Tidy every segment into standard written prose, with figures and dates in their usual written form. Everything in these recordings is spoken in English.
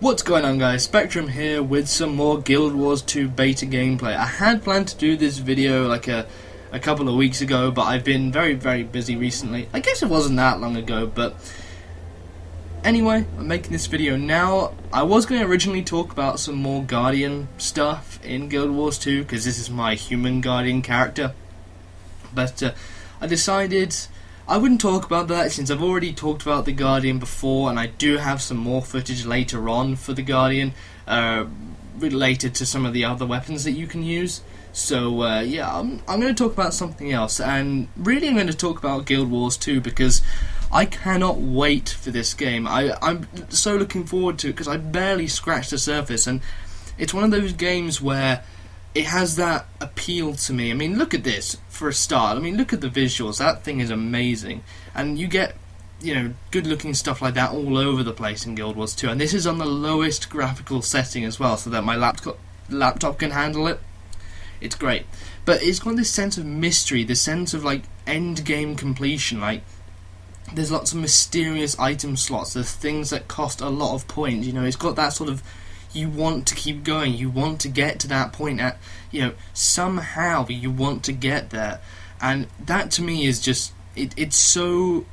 What's going on, guys? Spectrum here with some more Guild Wars 2 beta gameplay. I had planned to do this video like a couple of weeks ago, but I've been very busy recently. I guess it wasn't that long ago, but anyway, I'm making this video now. I was going to originally talk about some more Guardian stuff in Guild Wars 2, because this is my human Guardian character. But I decided I wouldn't talk about that since I've already talked about the Guardian before, and I do have some more footage later on for the Guardian related to some of the other weapons that you can use. So yeah, I'm going to talk about something else, and really I'm going to talk about Guild Wars 2 because I cannot wait for this game. I'm so looking forward to it because I barely scratched the surface, and it's one of those games where it has that appeal to me. I mean, look at this for a start. I mean, look at the visuals. That thing is amazing, and you get, you know, good-looking stuff like that all over the place in Guild Wars 2. And this is on the lowest graphical setting as well, so that my laptop can handle it. It's great, but it's got this sense of mystery, this sense of like end game completion. Like, there's lots of mysterious item slots. There's things that cost a lot of points. You know, it's got that sort of, you want to keep going, you want to get to that point at, you know, somehow you want to get there, and that to me is just, it's so,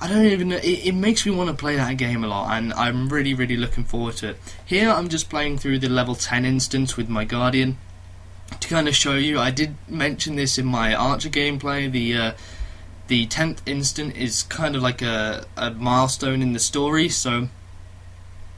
I don't even know, it makes me want to play that game a lot, and I'm really looking forward to it. Here I'm just playing through the level 10 instance with my Guardian, to kind of show you. I did mention this in my Archer gameplay. The 10th instant is kind of like a milestone in the story, so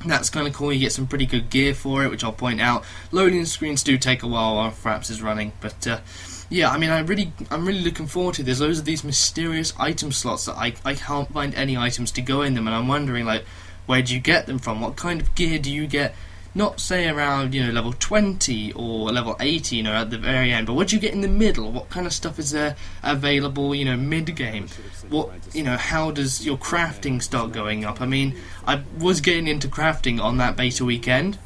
that's kind of cool. You get some pretty good gear for it, which I'll point out. Loading screens do take a while Fraps is running, but yeah, I mean, I'm really looking forward to it. There's loads of these mysterious item slots that I can't find any items to go in them, and I'm wondering, like, where do you get them from? What kind of gear do you get? Not say around, you know, level 20 or level 80, you know, at the very end, but what do you get in the middle? What kind of stuff is there available, you know, mid-game? What, you know, how does your crafting start going up? I mean, I was getting into crafting on that beta weekend,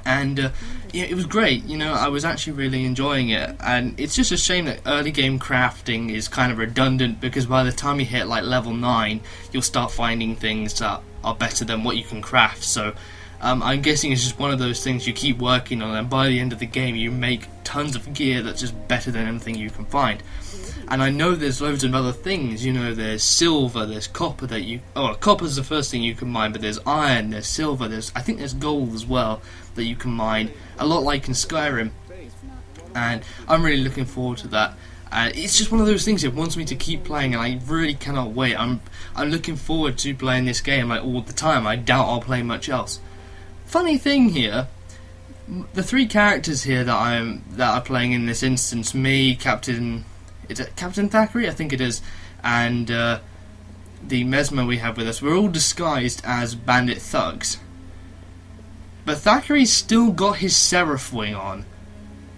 and yeah, it was great. You know, I was actually really enjoying it, and it's just a shame that early game crafting is kind of redundant, because by the time you hit like level 9, you'll start finding things that are better than what you can craft. So I'm guessing it's just one of those things you keep working on, and by the end of the game you make tons of gear that's just better than anything you can find. And I know there's loads of other things, you know, there's silver, there's copper that you, copper's the first thing you can mine, but there's iron, there's silver, I think there's gold as well that you can mine, a lot like in Skyrim, and I'm really looking forward to that. It's just one of those things that wants me to keep playing, and I really cannot wait. I'm looking forward to playing this game like all the time. I doubt I'll play much else. Funny thing here, the three characters here that are playing in this instance, me, Captain Thackeray, I think it is, and the Mesmer we have with us, we're all disguised as bandit thugs. But Thackeray's still got his Seraph wing on.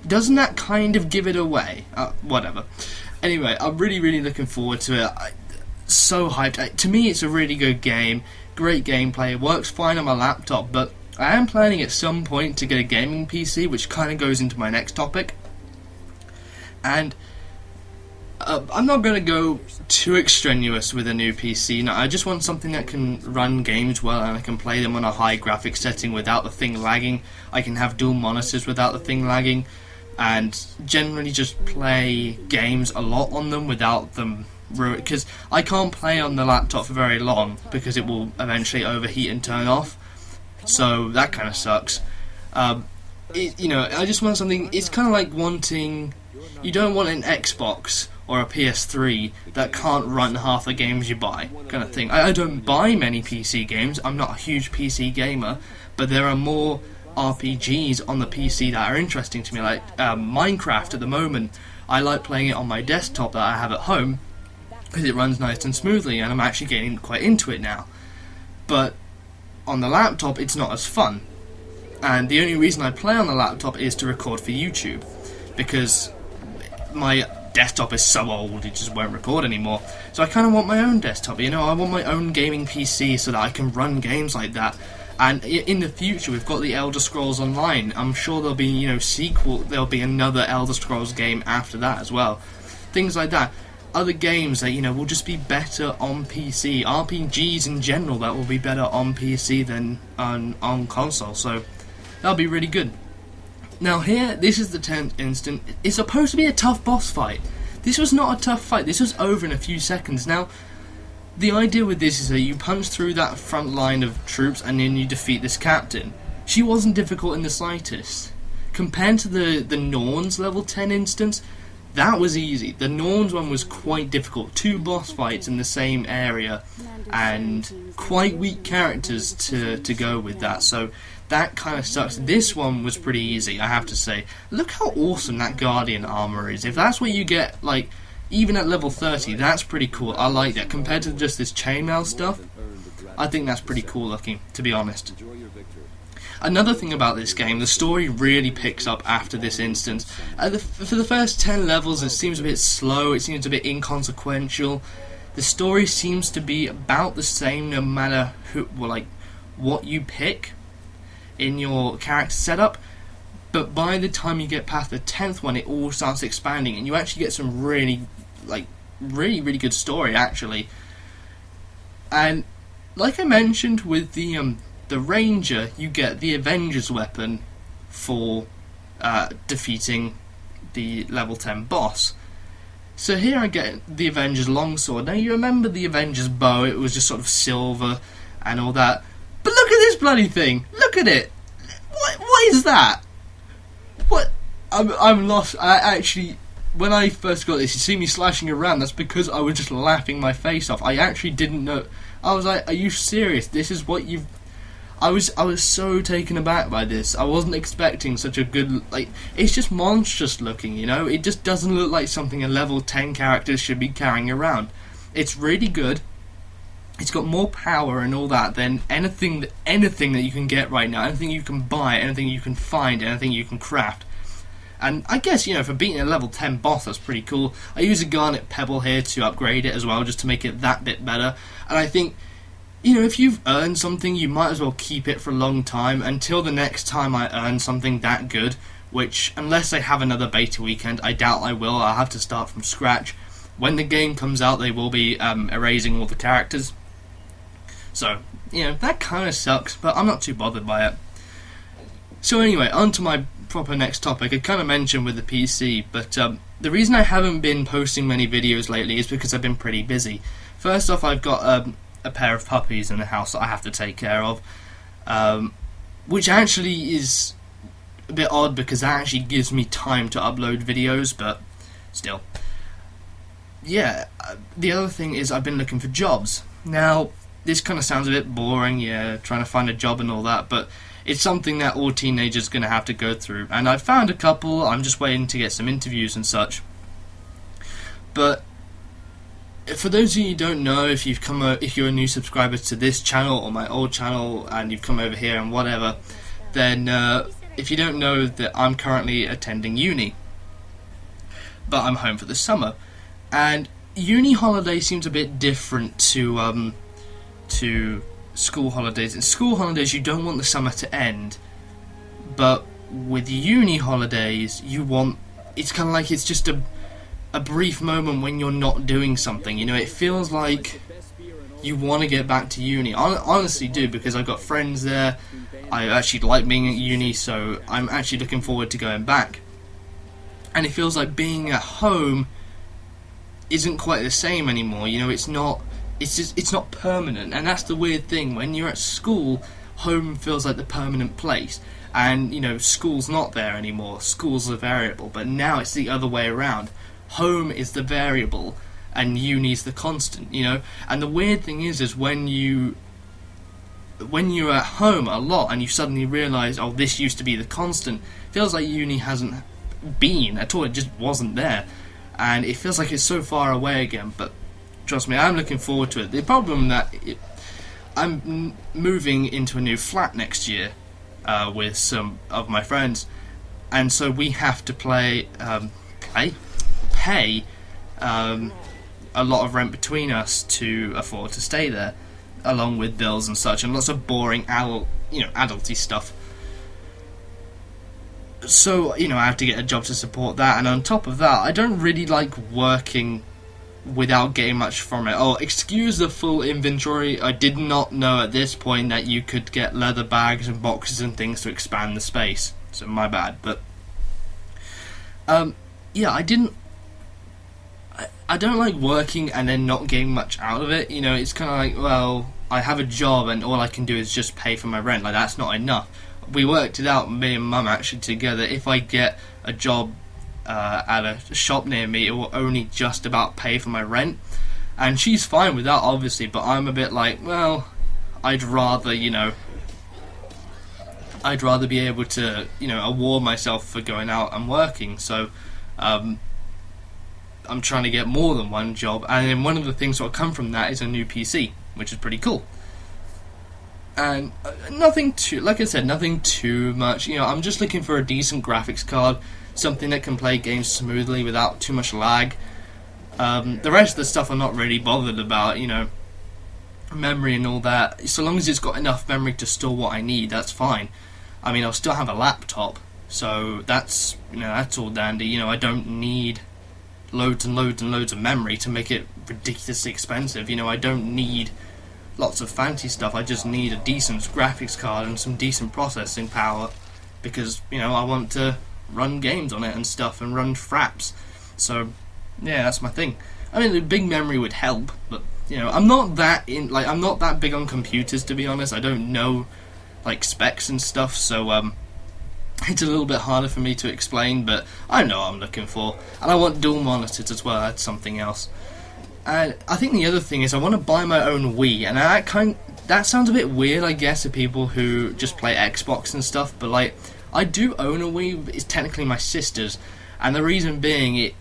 Doesn't that kind of give it away? Whatever. Anyway, I'm really looking forward to it. So hyped. To me, it's a really good game. Great gameplay. It works fine on my laptop, but I am planning at some point to get a gaming PC, which kind of goes into my next topic. And I'm not going to go too extraneous with a new PC. No, I just want something that can run games well, and I can play them on a high graphics setting without the thing lagging. I can have dual monitors without the thing lagging, and generally just play games a lot on them without them ruin, because I can't play on the laptop for very long because it will eventually overheat and turn off. So that kind of sucks. You know, I just want something. It's kind of like wanting. You don't want an Xbox or a PS3 that can't run half the games you buy, kind of thing. I don't buy many PC games. I'm not a huge PC gamer, but there are more RPGs on the PC that are interesting to me, like Minecraft at the moment. I like playing it on my desktop that I have at home because it runs nice and smoothly, and I'm actually getting quite into it now. But on the laptop, it's not as fun. And the only reason I play on the laptop is to record for YouTube, because my desktop is so old it just won't record anymore. So I kind of want my own desktop, you know, I want my own gaming PC so that I can run games like that. And in the future, we've got the Elder Scrolls Online. I'm sure there'll be, you know, there'll be another Elder Scrolls game after that as well. Things like that. other games that, you know, will just be better on PC. RPGs in general that will be better on PC than on console. So that'll be really good. Now here, this is the 10th instant. It's supposed to be a tough boss fight. This was not a tough fight. This was over in a few seconds. Now, the idea with this is that you punch through that front line of troops and then you defeat this captain. She wasn't difficult in the slightest. Compared to the Norns level 10 instance, that was easy. The Norns one was quite difficult. 2 boss fights in the same area and quite weak characters to go with that. So that kind of sucks. This one was pretty easy, I have to say. Look how awesome that Guardian armor is. If that's what you get, like, even at level 30, that's pretty cool. I like that. Compared to just this chainmail stuff, I think that's pretty cool looking, to be honest. Another thing about this game, the story really picks up after this instance. For the first 10 levels, it seems a bit slow, it seems a bit inconsequential. The story seems to be about the same no matter what you pick in your character setup, but by the time you get past the 10th one, it all starts expanding, and you actually get some really good story, actually. And like I mentioned with the Ranger, you get the Avengers weapon for defeating the level 10 boss. So here I get the Avengers longsword. Now you remember the Avengers bow, it was just sort of silver and all that. But look at this bloody thing! Look at it! What is that? What? I'm lost. I actually, when I first got this, you see me slashing around, that's because I was just laughing my face off. I actually didn't know. I was like, are you serious? This is what you've... I was so taken aback by this. I wasn't expecting such a good, it's just monstrous looking, you know? It just doesn't look like something a level 10 character should be carrying around. It's really good. It's got more power and all that than anything that you can get right now. Anything you can buy, anything you can find, anything you can craft. And I guess, you know, for beating a level 10 boss, that's pretty cool. I use a Garnet Pebble here to upgrade it as well, just to make it that bit better. And I think, you know, if you've earned something, you might as well keep it for a long time, until the next time I earn something that good, which, unless I have another beta weekend, I doubt I will. I'll have to start from scratch. When the game comes out, they will be erasing all the characters. So, you know, that kind of sucks, but I'm not too bothered by it. So anyway, on to my proper next topic. I kind of mentioned with the PC, but the reason I haven't been posting many videos lately is because I've been pretty busy. First off, I've got a pair of puppies in the house that I have to take care of, which actually is a bit odd because that actually gives me time to upload videos, but still. Yeah, the other thing is I've been looking for jobs. Now, this kind of sounds a bit boring, yeah, trying to find a job and all that, but it's something that all teenagers are going to have to go through. And I've found a couple, I'm just waiting to get some interviews and such. But for those of you who don't know, if you're a new subscriber to this channel or my old channel and you've come over here and whatever, then if you don't know that I'm currently attending uni, but I'm home for the summer. And uni holiday seems a bit different to school holidays. In school holidays, you don't want the summer to end, but with uni holidays, it's kind of like it's just a brief moment when you're not doing something. You know, it feels like you want to get back to uni. I honestly do, because I've got friends there. I actually like being at uni, so I'm actually looking forward to going back. And it feels like being at home isn't quite the same anymore. You know, it's not permanent, and that's the weird thing. When you're at school, home feels like the permanent place, and you know, school's not there anymore. School's a variable, but now it's the other way around. Home is the variable and uni's the constant, you know. And the weird thing is when you're at home a lot and you suddenly realise, oh, this used to be the constant, it feels like uni hasn't been at all. It just wasn't there, and it feels like it's so far away again. But trust me, I'm looking forward to it. The problem I'm moving into a new flat next year with some of my friends, and so we have to pay a lot of rent between us to afford to stay there, along with bills and such, and lots of boring adulty stuff. So, you know, I have to get a job to support that, and on top of that, I don't really like working without getting much from it. Oh, excuse the full inventory. I did not know at this point that you could get leather bags and boxes and things to expand the space. So my bad. But yeah, I don't like working and then not getting much out of it. You know, it's kind of like, well, I have a job and all I can do is just pay for my rent. Like, that's not enough. We worked it out, me and Mum actually together. If I get a job at a shop near me, it will only just about pay for my rent, and she's fine with that, obviously. But I'm a bit like, well, I'd rather, you know, be able to, you know, award myself for going out and working. So I'm trying to get more than one job, and then one of the things that will come from that is a new PC, which is pretty cool. And nothing too, like I said, nothing too much. You know, I'm just looking for a decent graphics card, something that can play games smoothly without too much lag. The rest of the stuff I'm not really bothered about, you know, memory and all that. So long as it's got enough memory to store what I need, that's fine. I mean, I'll still have a laptop, so that's, you know, that's all dandy. You know, I don't need loads and loads and loads of memory to make it ridiculously expensive. You know, I don't need lots of fancy stuff. I just need a decent graphics card and some decent processing power, because, you know, I want to run games on it and stuff and run fraps. So yeah, that's my thing. I mean, the big memory would help, but, you know, I'm not that big on computers, to be honest. I don't know like specs and stuff, so it's a little bit harder for me to explain, but I know what I'm looking for. And I want dual monitors as well. That's something else. And I think the other thing is I want to buy my own Wii, and that sounds a bit weird, I guess, to people who just play Xbox and stuff, but like, I do own a Wii. It's technically my sister's, and the reason being,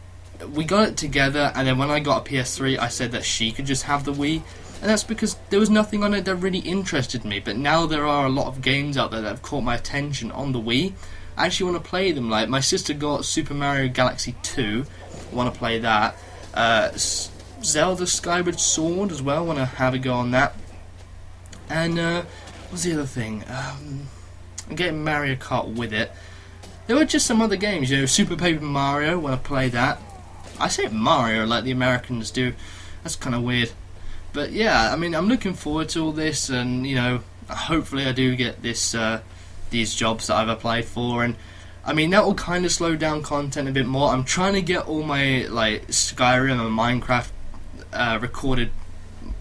we got it together, and then when I got a PS3, I said that she could just have the Wii, and that's because there was nothing on it that really interested me. But now there are a lot of games out there that have caught my attention on the Wii. I actually want to play them. Like, my sister got Super Mario Galaxy 2, I want to play that. Zelda Skyward Sword as well, want to have a go on that. And what's the other thing? I'm getting Mario Kart with it. There were just some other games, you know, Super Paper Mario, want to play that. I say Mario like the Americans do. That's kind of weird. But yeah, I mean, I'm looking forward to all this, and, you know, hopefully I do get this these jobs that I've applied for, and I mean, that will kind of slow down content a bit more. I'm trying to get all my like Skyrim and Minecraft recorded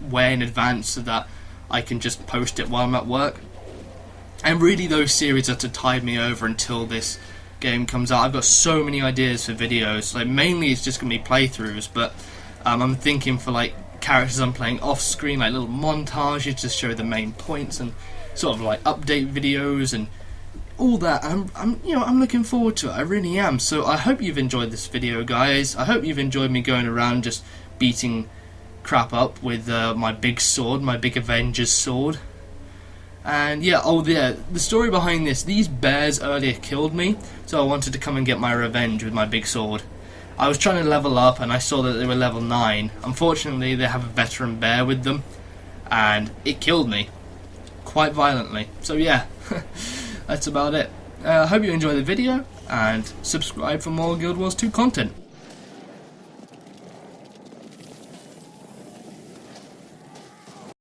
way in advance so that I can just post it while I'm at work. And really, those series are to tide me over until this game comes out. I've got so many ideas for videos. Like, mainly it's just going to be playthroughs, but I'm thinking for like characters I'm playing off screen, like little montages to show the main points, and sort of like update videos and all that. I'm looking forward to it. I really am. So I hope you've enjoyed this video, guys. I hope you've enjoyed me going around just beating crap up with my big sword, my big Avengers sword. And yeah, the story behind this, these bears earlier killed me, so I wanted to come and get my revenge with my big sword. I was trying to level up, and I saw that they were level 9. Unfortunately, they have a veteran bear with them, and it killed me quite violently. So yeah, that's about it. I hope you enjoyed the video, and subscribe for more Guild Wars 2 content.